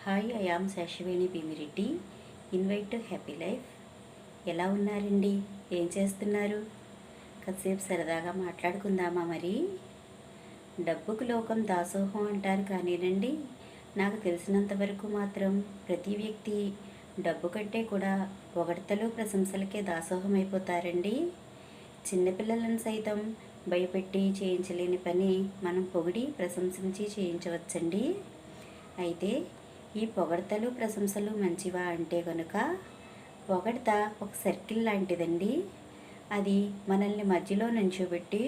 Hi, I am Shashiveni Bhimireddy. Invite to happy life. ఎలా ఉన్నారండి? ఏం చేస్తున్నారు? కాసేపు సరదాగా మాట్లాడుకుందామా మరి? డబ్బుకు లోకం దాసోహం అంటారు కానీనండి, నాకు తెలిసినంత వరకు మాత్రం ప్రతి వ్యక్తి డబ్బు కంటే కూడా పొగడ్తలు ప్రశంసలకే దాసోహం అయిపోతారండి. చిన్నపిల్లలను సైతం భయపెట్టి చేయించలేని పని మనం పొగిడి ప్రశంసించి చేయించవచ్చండి. అయితే ఈ పొగడ్తలు ప్రశంసలు మంచివా అంటే కనుక, పొగడ్త ఒక సర్కిల్ లాంటిదండి. అది మనల్ని మధ్యలో నుంచోబెట్టి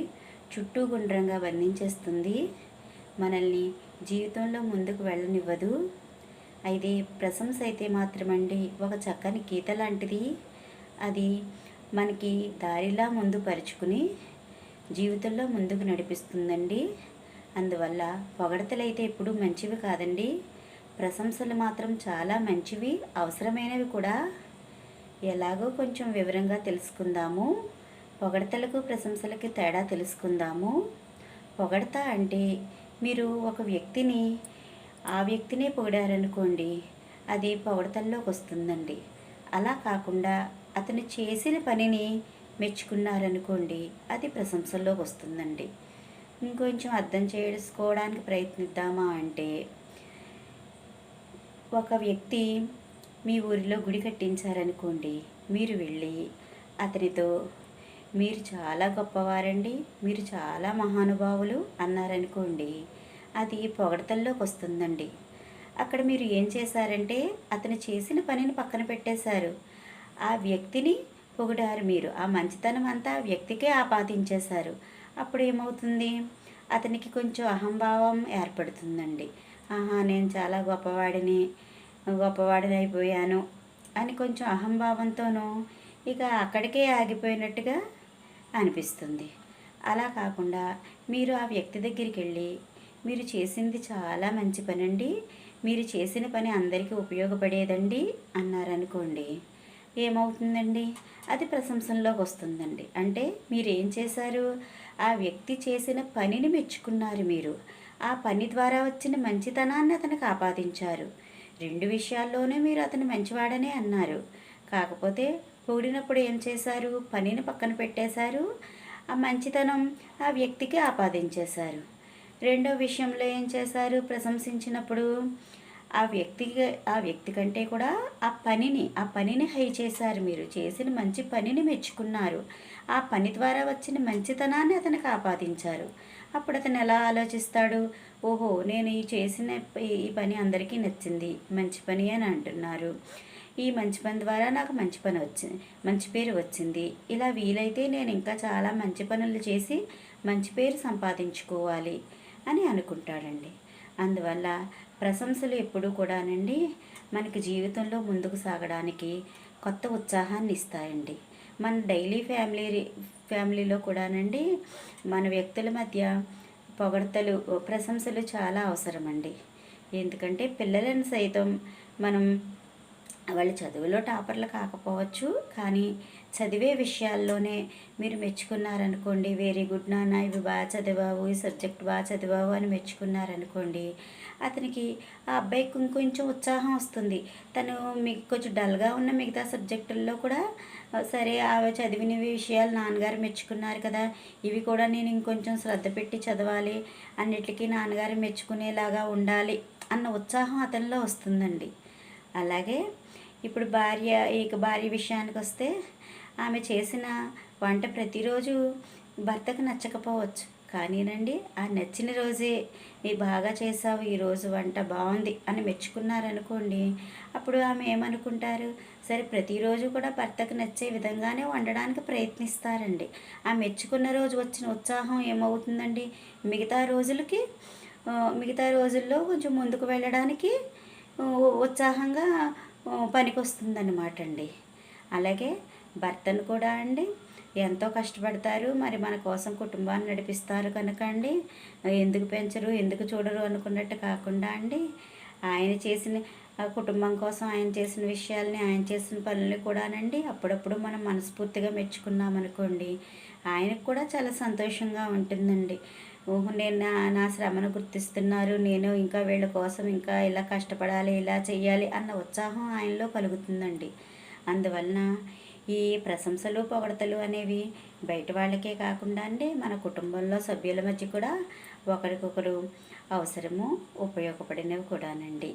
చుట్టూ గుండ్రంగా బంధించేస్తుంది. మనల్ని జీవితంలో ముందుకు వెళ్ళనివ్వదు. అయితే ప్రశంస అయితే మాత్రమండి ఒక చక్కని గీత లాంటిది. అది మనకి దారిలా ముందు పరుచుకుని జీవితంలో ముందుకు నడిపిస్తుందండి. అందువల్ల పొగడతలైతే ఎప్పుడూ మంచివి కాదండి. ప్రశంసలు మాత్రం చాలా మంచివి, అవసరమైనవి కూడా. ఎలాగో కొంచెం వివరంగా తెలుసుకుందాము. పొగడతలకు ప్రశంసలకి తేడా తెలుసుకుందాము. పొగడత అంటే మీరు ఒక వ్యక్తిని ఆ వ్యక్తినే పొగిడారనుకోండి, అది పొగడతల్లోకి వస్తుందండి. అలా కాకుండా అతను చేసిన పనిని మెచ్చుకున్నారనుకోండి, అది ప్రశంసల్లోకి వస్తుందండి. ఇంకొంచెం అర్థం చేసుకోవడానికి ప్రయత్నిద్దామా అంటే, ఒక వ్యక్తి మీ ఊరిలో గుడి కట్టించారనుకోండి, మీరు వెళ్ళి అతనితో మీరు చాలా గొప్పవారండి, మీరు చాలా మహానుభావులు అన్నారనుకోండి, అది పొగడతల్లోకి వస్తుందండి. అక్కడ మీరు ఏం చేశారంటే అతను చేసిన పనిని పక్కన పెట్టేశారు, ఆ వ్యక్తిని పొగిడారు. మీరు ఆ మంచితనం అంతా ఆ వ్యక్తికే ఆపాదించేశారు. అప్పుడు ఏమవుతుంది? అతనికి కొంచెం అహంభావం ఏర్పడుతుందండి. ఆహా, నేను చాలా గొప్పవాడిని అయిపోయాను అని కొంచెం అహంభావంతోనూ ఇక అక్కడికే ఆగిపోయినట్టుగా అనిపిస్తుంది. అలా కాకుండా మీరు ఆ వ్యక్తి దగ్గరికి వెళ్ళి, మీరు చేసింది చాలా మంచి పని అండి, మీరు చేసిన పని అందరికీ ఉపయోగపడేదండి అన్నారనుకోండి, ఏమవుతుందండి? అది ప్రశంసల్లోకి వస్తుందండి. అంటే మీరేం చేశారు? ఆ వ్యక్తి చేసిన పనిని మెచ్చుకున్నారు. మీరు ఆ పని ద్వారా వచ్చిన మంచితనాన్ని అతనికి ఆపాదించారు. రెండు విషయాల్లోనే మీరు అతను మంచివాడనే అన్నారు. కాకపోతే పొగిడినప్పుడు ఏం చేశారు? పనిని పక్కన పెట్టేశారు, ఆ మంచితనం ఆ వ్యక్తికి ఆపాదించేశారు. రెండో విషయంలో ఏం చేశారు? ప్రశంసించినప్పుడు ఆ వ్యక్తి కంటే కూడా ఆ పనిని హై చేశారు. మీరు చేసిన మంచి పనిని మెచ్చుకున్నారు. ఆ పని ద్వారా వచ్చిన మంచితనాన్ని అతనికి ఆపాదించారు. అప్పుడు అతను ఎలా ఆలోచిస్తాడు? ఓహో, నేను ఈ పని అందరికీ నచ్చింది, మంచి పని అని అంటున్నారు, ఈ మంచి పని ద్వారా నాకు మంచి పేరు వచ్చింది, ఇలా వీలైతే నేను ఇంకా చాలా మంచి పనులు చేసి మంచి పేరు సంపాదించుకోవాలి అని అనుకుంటాడండి. అందువల్ల ప్రశంసలు ఎప్పుడూ కూడానండి మనకి జీవితంలో ముందుకు సాగడానికి కొత్త ఉత్సాహాన్ని ఇస్తాయండి. మన డైలీ ఫ్యామిలీలో కూడానండి మన వ్యక్తుల మధ్య పొగడ్తలు ప్రశంసలు చాలా అవసరమండి. ఎందుకంటే పిల్లలను సైతం మనం, వాళ్ళు చదువులో టాపర్లు కాకపోవచ్చు, కానీ చదివే విషయాల్లోనే మీరు మెచ్చుకున్నారనుకోండి, వెరీ గుడ్ నాన్న, ఇవి బాగా చదివావు, ఈ సబ్జెక్ట్ బాగా చదివావు అని మెచ్చుకున్నారనుకోండి, అతనికి ఆ అబ్బాయికి ఇంకొంచెం ఉత్సాహం వస్తుంది. తను మీకు కొంచెం డల్గా ఉన్న మిగతా సబ్జెక్టుల్లో కూడా సరే, అవి చదివిన విషయాలు నాన్నగారు మెచ్చుకున్నారు కదా, ఇవి కూడా నేను ఇంకొంచెం శ్రద్ధ పెట్టి చదవాలి, అన్నిటికీ నాన్నగారు మెచ్చుకునేలాగా ఉండాలి అన్న ఉత్సాహం అతనిలో వస్తుందండి. అలాగే ఇప్పుడు భార్య విషయానికి వస్తే, ఆమె చేసిన వంట ప్రతిరోజు భర్తకు నచ్చకపోవచ్చు, కానీనండి ఆ నచ్చిన రోజే నీ బాగా చేసావు, ఈరోజు వంట బాగుంది అని మెచ్చుకున్నారనుకోండి, అప్పుడు ఆమె ఏమనుకుంటారు? సరే, ప్రతిరోజు కూడా భర్తకు నచ్చే విధంగానే వండడానికి ప్రయత్నిస్తారండి. ఆ మెచ్చుకున్న రోజు వచ్చిన ఉత్సాహం ఏమవుతుందండి? మిగతా రోజుల్లో కొంచెం ముందుకు వెళ్ళడానికి ఉత్సాహంగా పనికొస్తుందన్నమాట అండి. అలాగే భర్తను కూడా అండి ఎంతో కష్టపడతారు, మరి మన కోసం కుటుంబాన్ని నడిపిస్తారు కనుక అండి, ఎందుకు పెంచరు, ఎందుకు చూడరు అనుకున్నట్టు కాకుండా అండి, ఆయన చేసిన కుటుంబం కోసం ఆయన చేసిన విషయాల్ని, ఆయన చేసిన పనులు కూడానండి అప్పుడప్పుడు మనం మనస్ఫూర్తిగా మెచ్చుకున్నామనుకోండి, ఆయనకు కూడా చాలా సంతోషంగా ఉంటుందండి. ఓహో! నేను నా నా శ్రమను గుర్తిస్తున్నారు. నేను ఇంకా వీళ్ళ కోసం ఇంకా ఇలా కష్టపడాలి, ఇలా చెయ్యాలి అన్న ఉత్సాహం ఆయనలో కలుగుతుందండి. అందువలన ఈ ప్రశంసలు, పొగడ్తలు అనేవి బయట వాళ్ళకే కాకుండా అండి మన కుటుంబంలో సభ్యుల మధ్య కూడా ఒకరికొకరు అవసరము, ఉపయోగపడినవి కూడానండి.